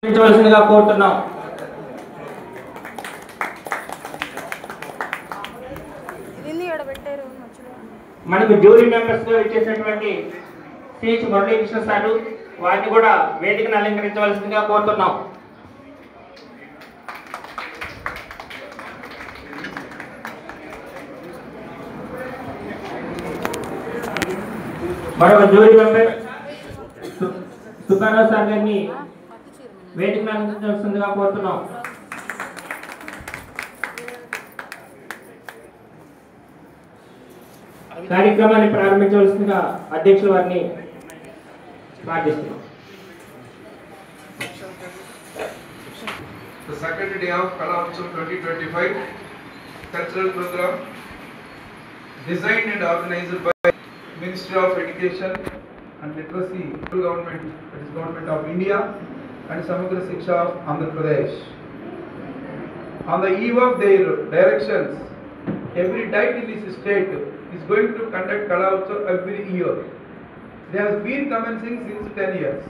నిర్వహించవలసిందిగా కోరుతున్నాం. మనకు jury members గా ఇచ్చేసినటువంటి సిహెచ్ మురళీకృష్ణ సార్ వారిని కూడా వేదికను అలంకరించవలసిందిగా కోరుతున్నాం. మరొక జ్యూరీ మెంబర్ సుబ్బారావు సార్ గారిని వేదికను అలంకరించవలసిందిగా కోరుతున్నాం. కార్యక్రమాన్ని ప్రారంభించవలసిందిగా అధ్యక్షుల వారిని ప్రార్థిస్తున్నాం. The second day of Kala Utsav 2025 cultural program designed and organized by Ministry of Education and Literacy, Government, that is Government of India, and Samagra Shiksha of Andhra Pradesh. On the eve of their directions, every diet in this state is going to conduct Kala Utsav every year. They have been commencing since 10 years.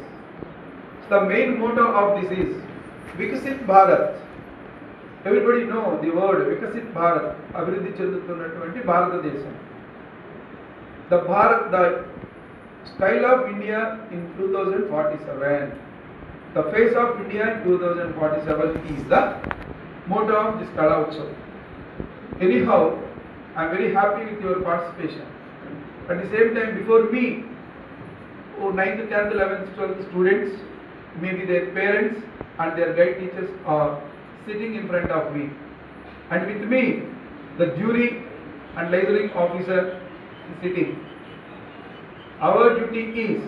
The main motto of this is Vikasit Bharat. Everybody know the word Vikasit Bharat. Abhiruddhi Chendutunnatuvanti Bharatadesham. The style of India in 2047. The face of India in 2047 is the motto of this Kala Utsav. Anyhow, I am very happy with your participation. At the same time, before me, 9th, 10th, 11th, 12th students, maybe their parents and their guide teachers are sitting in front of me. And with me, the jury and licensing officer is sitting. Our duty is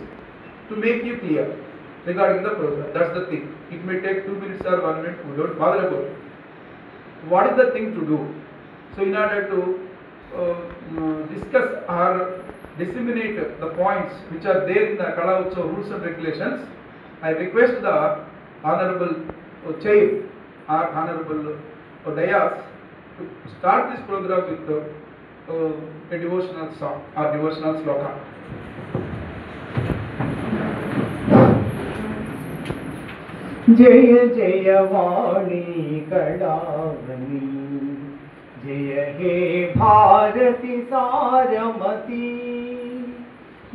to make you clear regarding the program. That's the thing. It may take 2 minutes or 1 minute. We don't bother about it. What is the thing to do? So in order to discuss or disseminate the points which are there in the Kala Utsav rules and regulations, I request the Honorable Chair or Honorable Dayas to start this program with a devotional song or devotional sloka. जय जय वाणी कलावनी, जय हे भारती सारमती,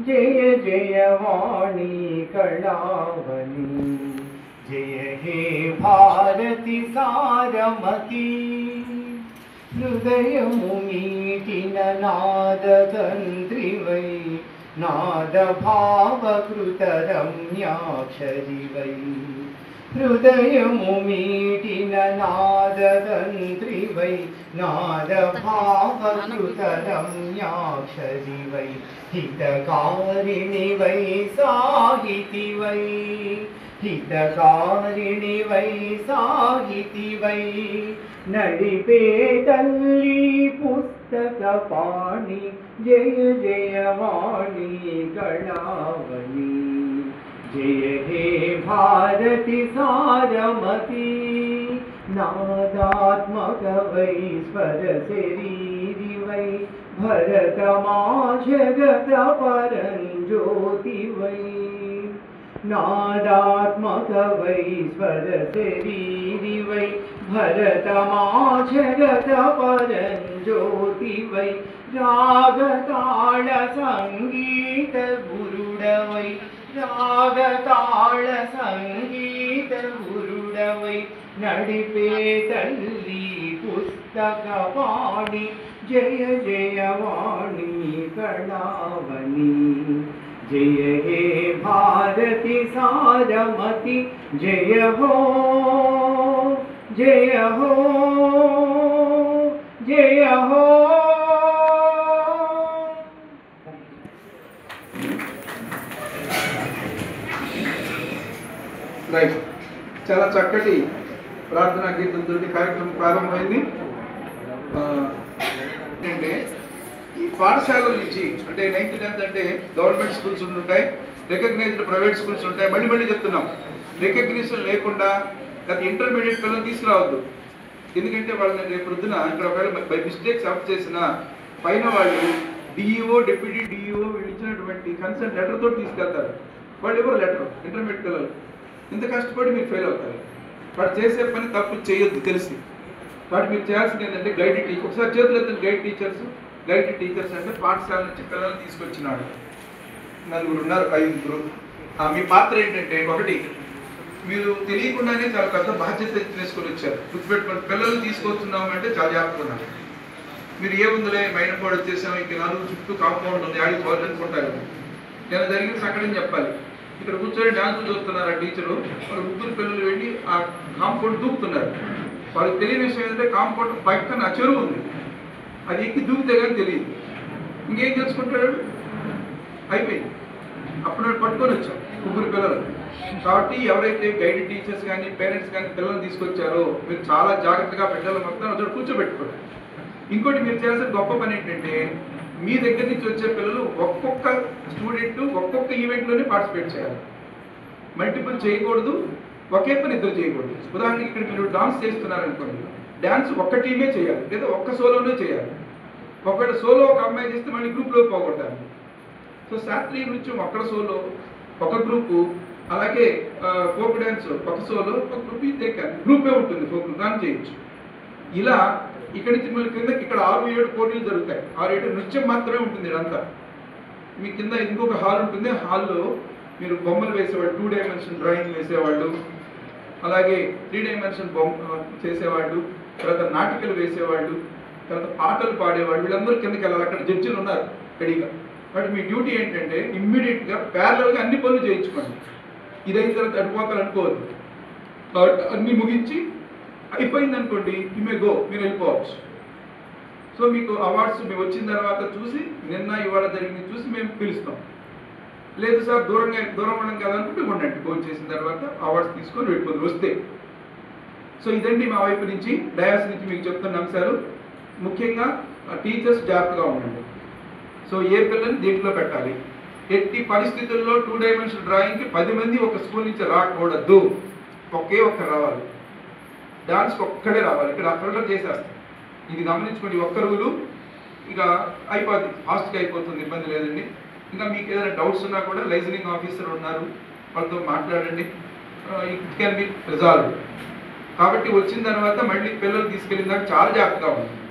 जय जय वाणी कलावनी, जय हे Bharti Sabarmati, हृदयमु meeting नादतन्त्रिवै, नादभावकृतरम्याक्षरिवै, हृदयमु meeting नादतन्त्रिवै, नादभावकृतरम्याक्षरि वै, हितकारिणि वै साहिति वै, हितकारिणि वै साहिति वै, नडिपे तल्ली पुस्तकपाणि, जय जय वाणी कलावनी, जय हे भारती सारमती, नादात्मक वै स्वर शरीरि वै, भरतमाझ जगत परञ्ज्योति वै, नादात्मक वै स्वर शरीरि वै, भरतमाझ जगत परञ्ज्योति वै, रागताल संगीत गुरुड वै, रागताल संगीत गुरुड वै, नडिपे तल्ली पुस्तकपाणि, जय जय वाणी कलावनी, जय हे भारती सारमती, जय हो जय हो जय हो. రైట్, చాలా చక్కటి ప్రార్థనా గీతంతో కార్యక్రమం ప్రారంభమైంది. అంటే ఈ పాఠశాలల నుంచి అంటే 9th 10th అంటే గవర్నమెంట్ స్కూల్స్ ఉంటాయి, రికగ్నైజ్డ్ ప్రైవేట్ స్కూల్స్ ఉంటాయి. మళ్ళీ చెప్తున్నాం, రికగ్నిషన్ లేకుండా గత ఇంటర్మీడియట్ పిల్లలు తీసుకురావద్దు. ఎందుకంటే వాళ్ళని రేపు పొద్దున ఇక్కడ ఒకవేళ బై మిస్టేక్స్ అప్ చేసిన పైన వాళ్ళు డిఈఓ డిప్యూటీ డిఈఓ వీళ్ళు ఇచ్చినటువంటి కన్సర్న్ లెటర్తో తీసుకెళ్తారు. వాళ్ళు ఎవరు లెటర్ ఇంటర్మీడియట్ పిల్లలు ఇంత కష్టపడి మీరు ఫెయిల్ అవుతారు. వాడు చేసే పని తప్పు చేయొద్దు తెలిసి. వాటి మీరు చేయాల్సింది ఏంటంటే గైడెడ్ టీచర్. ఒకసారి చేతులు ఎత్తండి గైడెడ్ టీచర్స్ అంటే పాఠశాల నుంచి పిల్లల్ని తీసుకొచ్చినాడు. 4 ఉన్నారు, 5. మీ పాత్ర ఏంటంటే, ఒకటి, మీరు తెలియకుండానే చాలా పెద్ద బాధ్యత తీసుకొని వచ్చారు. గుర్తుపెట్టుకోండి, పిల్లలు తీసుకొస్తున్నాము అంటే చాలా జాగ్రత్తగా. మీరు ఏముందులే మైనపాడు వచ్చేసాము, ఇంక 4 చుట్టూ కాంపౌండ్ ఉంది, ఆడికి పోవాలనుకుంటారు. నేను జరిగిన సంఘటన చెప్పాలి. ఇక్కడ కూర్చొని డ్యాన్స్ చూస్తున్నారు ఆ టీచరు. వాళ్ళ 3 పిల్లలు వెళ్ళి ఆ కాంపౌండ్ దూకుతున్నారు. వాళ్ళకి తెలియని విషయం ఏంటంటే కాంపౌండ్ పక్కన చెరువు ఉంది, అది ఎక్కి దూకితే కానీ తెలియదు. ఇంకేం తెలుసుకుంటాడు, అయిపోయింది. అప్పుడు పట్టుకొని వచ్చాం 3 పిల్లలు. కాబట్టి ఎవరైతే గైడెడ్ టీచర్స్ కానీ పేరెంట్స్ కానీ పిల్లల్ని తీసుకొచ్చారో మీరు చాలా జాగ్రత్తగా పిల్లలు మొత్తం అక్కడ కూర్చోబెట్టుకోండి. ఇంకోటి మీరు చేయాల్సిన గొప్ప పని ఏంటంటే, మీ దగ్గర నుంచి వచ్చే పిల్లలు ఒక్కొక్క స్టూడెంట్ ఒక్కొక్క ఈవెంట్లోనే పార్టిసిపేట్ చేయాలి. మల్టిపుల్ చేయకూడదు, ఒకే పని ఇద్దరు చేయకూడదు. ఉదాహరణకి ఇక్కడ మీరు డాన్స్ చేస్తున్నారనుకోండి, డ్యాన్స్ ఒక్క టీమే చేయాలి, లేదా ఒక్క సోలోనే చేయాలి. ఒకవేళ సోలో ఒక అమ్మాయి చేస్తే మళ్ళీ గ్రూప్లో పోకూడదు. సో శాస్త్రీయ నృత్యం ఒక్క సోలో ఒక గ్రూపు, అలాగే ఫోక్ డ్యాన్స్ ఒక సోలో ఒక గ్రూప్, ఇదే గ్రూపే ఉంటుంది, ఫోక్ దాన్ని చేయొచ్చు. ఇలా ఇక్కడి నుంచి మళ్ళీ కిందకి ఇక్కడ 6-7 పోటీలు జరుగుతాయి. 6-7 నృత్యం మాత్రమే ఉంటుంది ఇదంతా. మీ కింద ఇంకొక హాల్ ఉంటుంది. హాల్లో మీరు బొమ్మలు వేసేవాళ్ళు, 2 డైమెన్షన్ డ్రాయింగ్ వేసేవాళ్ళు, అలాగే 3 డైమెన్షన్ బొమ్మ చేసేవాళ్ళు, తర్వాత నాటికలు వేసేవాళ్ళు, తర్వాత పాటలు పాడేవాళ్ళు, వీళ్ళందరూ కిందకి వెళ్ళాలి. అక్కడ జడ్జిలు ఉన్నారు రెడీగా. బట్ మీ డ్యూటీ ఏంటంటే ఇమ్మీడియట్గా ప్యారలల్గా అన్ని పనులు చేయించుకోండి. ఇదైన తర్వాత అడిపోతారు అనుకోవద్దు. కాబట్టి అన్నీ ముగించి అయిపోయింది అనుకోండి, యు మే గో, మీరు వెళ్ళిపోవచ్చు. సో మీకు అవార్డ్స్ మేము వచ్చిన తర్వాత చూసి, నిన్న ఇవాళ జరిగింది చూసి మేము పిలుస్తాం. లేదు సార్ దూరం ఉండడం కదా అనుకుంటే ఉండండి, కోచ్ చేసిన తర్వాత అవార్డ్స్ తీసుకొని వెళ్ళిపోదు వస్తే. సో ఇదండి మా వైపు నుంచి, డయాస్ నుంచి మీకు చెప్తున్న అంశాలు. ముఖ్యంగా టీచర్స్ జాగ్రత్తగా ఉండండి. సో ఏ పిల్లల్ని దీంట్లో పెట్టాలి, ఎట్టి పరిస్థితుల్లో 2 డైమెన్షన్ డ్రాయింగ్కి 10 మంది ఒక స్కూల్ నుంచి రాకూడదు, ఒకే ఒక్క రావాలి. డాన్స్కి ఒక్కడే రావాలి. ఇక్కడ ఫిల్టర్ చేసేస్తాం. ఇది గమనించుకోండి, ఒక్క రూలు ఇక అయిపోద్ది, ఫాస్ట్గా అయిపోతుంది, ఇబ్బంది లేదండి. ఇంకా మీకు ఏదైనా డౌట్స్ ఉన్నా కూడా లైజనింగ్ ఆఫీసర్ ఉన్నారు, వాళ్ళతో మాట్లాడండి, ఇట్ కెన్ బి రిజాల్వ్. కాబట్టి వచ్చిన తర్వాత మళ్ళీ పిల్లలు తీసుకెళ్ళిన దాకా చాలా జాగ్రత్తగా ఉంటుంది.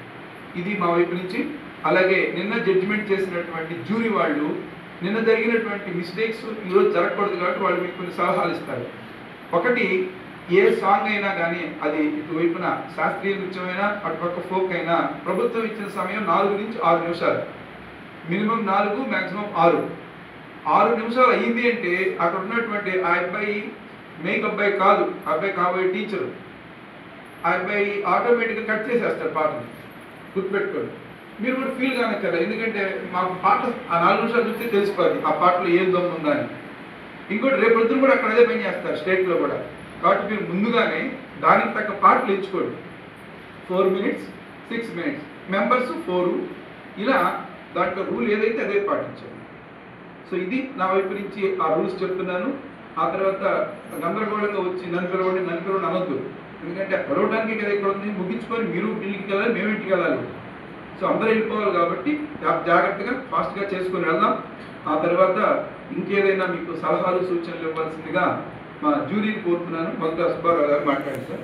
ఇది మా వైపు నుంచి. అలాగే నిన్న జడ్జిమెంట్ చేసినటువంటి జ్యూరీ వాళ్ళు నిన్న జరిగినటువంటి మిస్టేక్స్ ఈరోజు జరగకూడదు కాబట్టి వాళ్ళు మీకు కొన్ని సలహాలు ఇస్తారు. ఒకటి, ఏ సాంగ్ అయినా కానీ అది ఇటువైపున శాస్త్రీయ నృత్యమైనా అటుపక్క ఫోక్ అయినా ప్రభుత్వం ఇచ్చిన సమయం 4 నుంచి 6 నిమిషాలు, మినిమం 4, మ్యాక్సిమం 6. 6 నిమిషాలు అయ్యింది అంటే అక్కడ ఉన్నటువంటి ఆ అబ్బాయి మేక్ అబ్బాయి కాదు, అబ్బాయి కాబోయే టీచరు, ఆ అబ్బాయి ఆటోమేటిక్గా కట్ చేసేస్తాడు పాటని. గుర్తుపెట్టుకోండి. మీరు కూడా ఫీల్ కానక్కర్లేదు, ఎందుకంటే మాకు పాట ఆ 4 నిమిషాలు చూస్తే తెలిసిపోద్ది ఆ పాటలో ఏం దమ్ము ఉందా అని. ఇంకోటి రేపొద్దున కూడా అక్కడ అదే పని చేస్తారు స్టేట్లో కూడా. కాబట్టి మీరు ముందుగానే దానికి తగ్గ పాటలు ఎంచుకోండి. 4 minutes, 6 minutes, మెంబర్స్ 4, ఇలా దాంట్లో రూల్ ఏదైతే అదే పాటించాలి. సో ఇది నా వైపు నుంచి ఆ రూల్స్ చెప్తున్నాను. ఆ తర్వాత గందరగోళంగా వచ్చి నన్ను పిలవండి అనొద్దు, ఎందుకంటే పిలవడానికి కదా ఇక్కడ ఉంది. ముగించుకొని మీరు ఢిల్లీకి వెళ్ళాలి, మేము ఇంటికి వెళ్ళాలి. సో అందరూ వెళ్ళిపోవాలి కాబట్టి జాగ్రత్తగా ఫాస్ట్గా చేసుకొని వెళ్దాం. ఆ తర్వాత ఇంకేదైనా మీకు సలహాలు సూచనలు ఇవ్వాల్సిందిగా మా జ్యూరీని కోరుతున్నాను. మొదట సుబ్బారావు గారు మాట్లాడారు సార్.